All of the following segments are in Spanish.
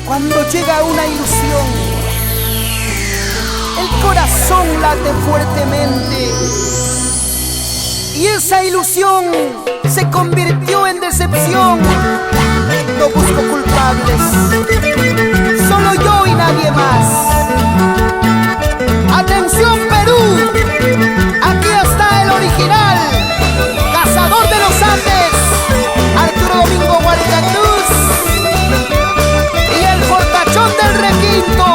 Cuando llega una ilusión, el corazón late fuertemente y esa ilusión se convirtió en decepción. No busco culpables, solo yo y nadie más. ¡Atención, Perú! Aquí está el original, cazador de los Andes, Arturo Domingo Guardia Cruz, y el fortachón del requinto,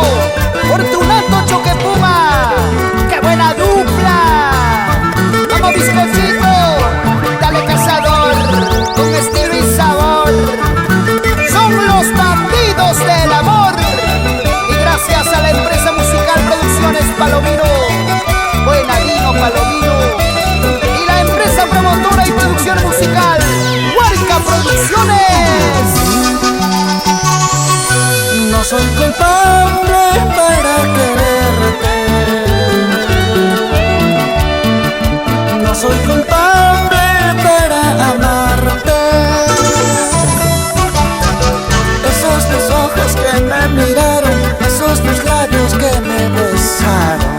Fortunato Choquepuma. ¡Qué buena dupla! Como bizcochito, dale cazador, con estilo y sabor. Son los bandidos del amor. Y gracias a la empresa musical Producciones Palomino, Buenadino Palomino, y la empresa promotora y producción musical Huarca Producciones. No soy culpable para quererte, no soy culpable para amarte. Esos tus ojos que me miraron, esos tus labios que me besaron,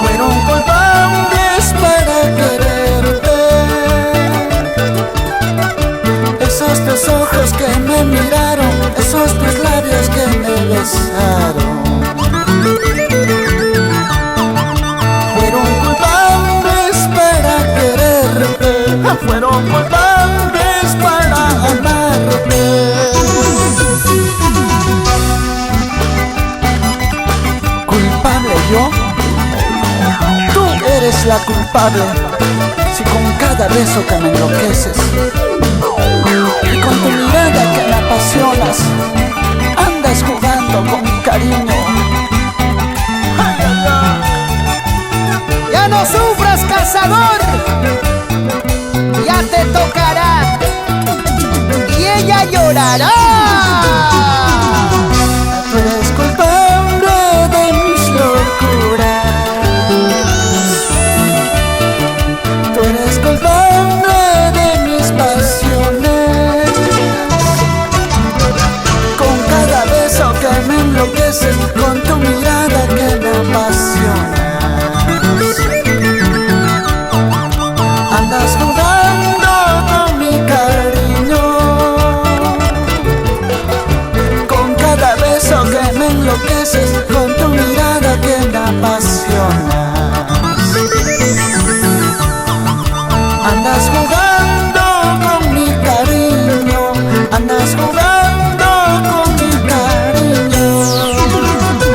fueron culpables para quererte. Esos tus ojos que me miraron, esos tus labios que me besaron, fueron culpables para quererte, fueron culpables para amarte. ¿Culpable yo? Tú eres la culpable, si con cada beso que me enloqueces y con tu mirada que me apasionas, andas jugando con mi cariño. Ay, ay, ay. Ya no sufras, cazador, ya te tocará y ella llorará. Tú eres culpable de mis locuras, tú eres culpable de mis pasiones. Con cada beso que me enloqueces, con tu mirada que me apasiona, andas jugando con mi cariño. Con cada beso que me enloqueces, con tu mirada que me apasiona, andas jugando con mi cariño, andas jugando con mi cariño.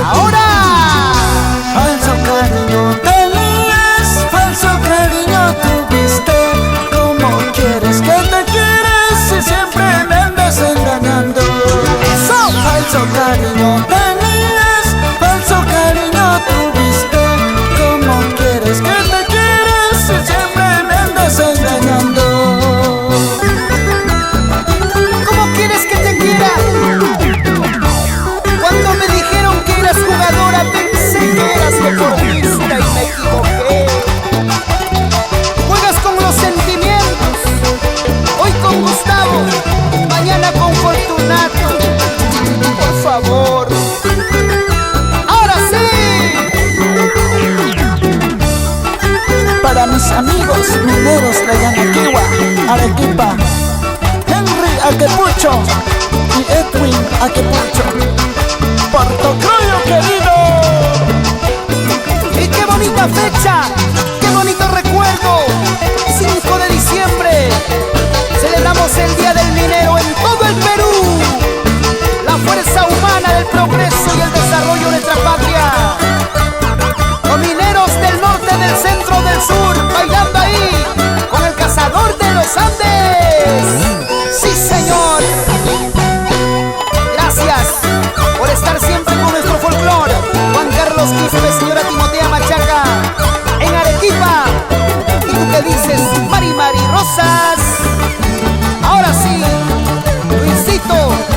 Ahora, Falso cariño tenías, falso cariño tuviste. ¿Cómo quieres que te quieres si siempre me andas engañando? eso, Falso cariño tenías, falso cariño tuviste. ¿Cómo quieres que te quieres si siempre me andas engañando? ¿cómo quieres que te quiera? Cuando me dijeron que eras jugadora, pensé que eras deportista y me equivoqué. Juegas con los sentimientos, hoy con Gustavo, mañana con Fortunato. Por favor, ahora sí. Para mis amigos mineros de Yanaquiwa, Arequipa, Henry Akepucho y Edwin Akepucho, Portocroyo querido. Y qué bonita fecha, qué bonito recuerdo. 5 de diciembre, celebramos el Día del Minero en todo el Perú. La fuerza humana del progreso y el desarrollo de nuestra patria. Los mineros del norte, del centro, del sur, bailando ahí con el cazador de los Andes. Sí, señor. Gracias por estar siempre con nuestro folclore. Juan Carlos Quispe, señora Timotea Machaca, en Arequipa. ¿Y tú qué dices, Mari Rosas? Ahora sí, Luisito.